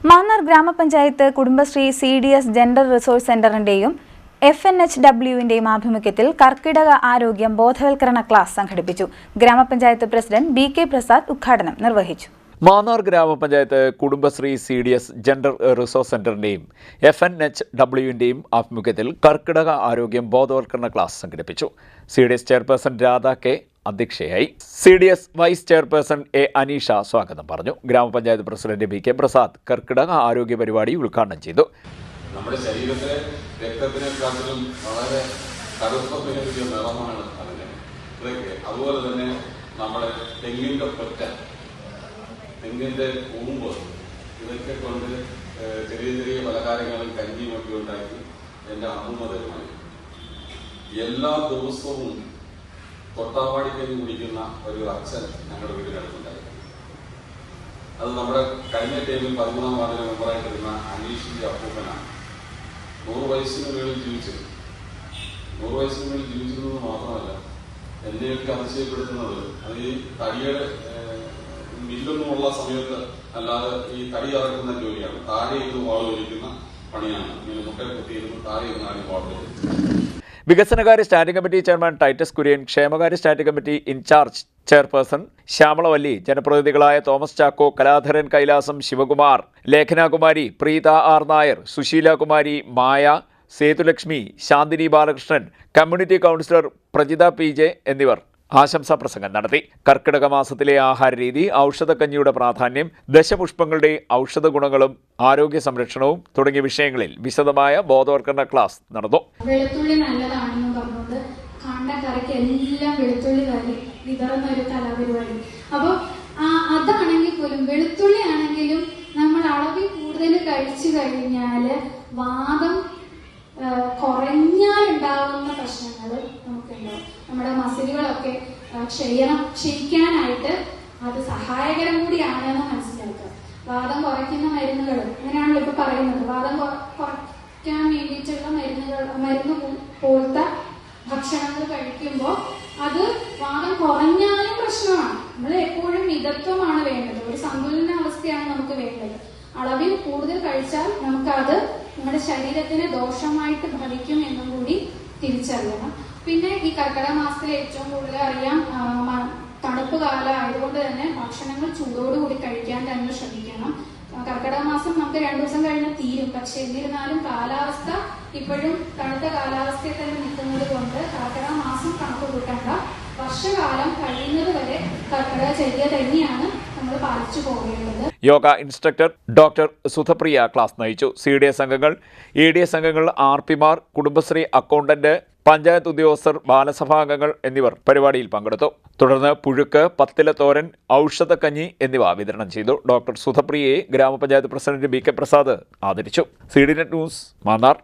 മാന്നാർ ഗ്രാമപഞ്ചായത്ത് Kudumbashree CDS gender resource സെന്ററിന്റെയും FNHWന്റെയും ആഭിമുഖ്യത്തിൽ കർക്കിടക ആരോഗ്യം ബോധവൽക്കരണ ക്ലാസ് സംഘടിപ്പിച്ചു. ഗ്രാമപഞ്ചായത്ത് പ്രസിഡന്റ് BK പ്രസാദ് ഉദ്ഘാടനം നിർവഹിച്ചു. മാന്നാർ ഗ്രാമപഞ്ചായത്ത് കുടുംബശ്രീ CDS ജെൻഡർ റിസോഴ്സ് സെന്ററിന്റെയും FNHWന്റെയും ആഭിമുഖ്യത്തിൽ കർക്കിടക ആരോഗ്യം ബോധവൽക്കരണ ക്ലാസ് സംഘടിപ്പിച്ചു. CDS ചെയർപേഴ്സൺ രാധ K അധ്യക്ഷയായി. CDS vice chairperson A Aneesha സ്വാഗതം പറഞ്ഞു. ഗ്രാമപഞ്ചായത്ത് പ്രസിഡന്റ് BK പ്രസാദ് കർക്കിടക ആരോഗ്യ പരിപാടി ഉദ്ഘാടനം ചെയ്തു. നമ്മുടെ ശരീരത്തിലെ രക്തത്തിനെക്കാട്ടിലും വളരെ കറുപ്പത്തിനൊരു നിറമാണ് അതിന്. ഇതൊക്കെ അതുപോലെ തന്നെ നമ്മുടെ തെങ്ങിന്റെ പൊറ്റ, തെങ്ങിന്റെ കൂമ്പ്, ഇതൊക്കെ കൊണ്ട് ചെറിയ ചെറിയ പലഹാരങ്ങളും കഞ്ഞിയും ഒക്കെ ഉണ്ടാക്കി എന്റെ അമ്മ തരുമായി എല്ലാ ദിവസവും തൊട്ടാവാടിക്കഞ്ഞി കുടിക്കുന്ന ഒരു അച്ഛൻ ഞങ്ങളുടെ വീടിനടുത്തുണ്ടായിരുന്നു. അത് നമ്മുടെ കഴിഞ്ഞ ടൈമിൽ 13ാം വാർഡിലെ മെമ്പറായിട്ടിരുന്ന അനീഷിന്റെ അപ്പൂപ്പനാണ്. 100 വയസ്സിന് മേളിൽ ജീവിച്ചത്. 100 വയസ്സിന് മേളിൽ ജീവിച്ചിരുന്നത് മാത്രമല്ല, എന്നെയൊക്കെ അതിശയപ്പെടുത്തുന്നത് അത് ഈ തടിയുടെ മില്ലൊന്നുമുള്ള സമയത്ത് അല്ലാതെ ഈ തടി ഇറക്കുന്ന ജോലിയാണ്. താഴെ ഇരുന്ന് വാള് വലിക്കുന്ന പണിയാണ്. ഇങ്ങനെ മുട്ടയെ കുത്തിയിരുന്ന് താഴെ ഇരുന്നാണ് വാള് വലിക്കുന്നത്. വികസനകാര്യ standing committee chairman Titus Kurian, ക്ഷേമകാര്യ standing committee in charge chairperson Shyamalavalli, ജനപ്രതിനിധികളായ Thomas Chacko, Kaladharan Kailasam, Sivakumar, Lekhanakumari, Preetha R Nair, Susheela Kumari, Maya, Sethulakshmi, Shanthini Balakrishnan, community councillor Prajitha PJ എന്നിവർ ആശംസാ പ്രസംഗം നടത്തി. കർക്കിടക മാസത്തിലെ ആഹാരരീതി, ഔഷധക്കഞ്ഞിയുടെ പ്രാധാന്യം, ദശപുഷ്പങ്ങളുടെ ഔഷധ ഗുണങ്ങളും ആരോഗ്യ സംരക്ഷണവും തുടങ്ങിയ വിഷയങ്ങളിൽ വിശദമായ ബോധവൽക്കരണ ക്ലാസ് നടന്നു. വെളുത്തുള്ളി നല്ലതാണെന്ന് പറഞ്ഞുകൊണ്ട് കണ്ട കറിക്ക് എല്ലാം വെളുത്തുള്ളി കറി വിതറുന്ന ഒരു കലാപരിപാടി. അപ്പോൾ അതാണെങ്കിൽ പോലും വെളുത്തുള്ളി ആണെങ്കിലും നമ്മൾ അളവിൽ കൂടുതൽ കഴിച്ചു കഴിഞ്ഞാൽ വാദം കുറഞ്ഞാലുണ്ടാവുന്ന പ്രശ്നങ്ങൾ നമുക്കുണ്ടാവും. നമ്മുടെ മസിലുകളൊക്കെ ക്ഷയിക്കാനായിട്ട് അത് സഹായകരം കൂടിയാണെന്ന് മനസ്സിലാക്കുക. വാദം കുറയ്ക്കുന്ന മരുന്നുകൾ അങ്ങനെയാണല്ലോ ഇപ്പൊ പറയുന്നത്. വാദം കുറയ്ക്കാൻ വേണ്ടിയിട്ടുള്ള മരുന്ന് പോലത്തെ ഭക്ഷണങ്ങൾ കഴിക്കുമ്പോൾ അത് വാദം കുറഞ്ഞാലും പ്രശ്നമാണ്. നമ്മൾ എപ്പോഴും മിതത്വമാണ് വേണ്ടത്. ഒരു സന്തുലന അവസ്ഥയാണ് നമുക്ക് വേണ്ടത്. അളവിൽ കൂടുതൽ കഴിച്ചാൽ നമുക്കത് നമ്മുടെ ശരീരത്തിന് ദോഷമായിട്ട് ഭവിക്കും എന്നും കൂടി തിരിച്ചറിയണം. പിന്നെ ഈ കർക്കിടക മാസത്തിൽ ഏറ്റവും കൂടുതൽ അറിയാം, തണുപ്പ് കാലം ആയതുകൊണ്ട് തന്നെ ഭക്ഷണങ്ങൾ ചൂടോടുകൂടി കഴിക്കാൻ തന്നെ ശ്രമിക്കണം. കർക്കിടക മാസം നമുക്ക് 2 ദിവസം കഴിഞ്ഞാൽ തീരും. പക്ഷെ എന്നിരുന്നാലും കാലാവസ്ഥ ഇപ്പോഴും തണുത്ത കാലാവസ്ഥയിൽ തന്നെ നിൽക്കുന്നത് കൊണ്ട് കർക്കിടക മാസം കണക്ക് കൂട്ടേണ്ട. വർഷകാലം കഴിയുന്നത് വരെ കർക്കിടക ചര്യ തന്നെയാണ് നമ്മൾ പാലിച്ചു പോകേണ്ടത്. യോഗ ഇൻസ്ട്രക്ടർ ഡോക്ടർ സുധപ്രിയ ക്ലാസ് നയിച്ചു. CDS അംഗങ്ങൾ, EDS അംഗങ്ങൾ, RPമാർ, കുടുംബശ്രീ അക്കൗണ്ടന്റ്, പഞ്ചായത്ത് ഉദ്യോഗസ്ഥർ, ബാലസഭാംഗങ്ങൾ എന്നിവർ പരിപാടിയിൽ പങ്കെടുത്തു. തുടർന്ന് പുഴുക്ക്, പത്തില തോരൻ, ഔഷധക്കഞ്ഞി എന്നിവ വിതരണം ചെയ്തു. ഡോക്ടർ സുധപ്രിയയെ ഗ്രാമപഞ്ചായത്ത് പ്രസിഡന്റ് BK പ്രസാദ് ആദരിച്ചു. CDNet news, Mannar.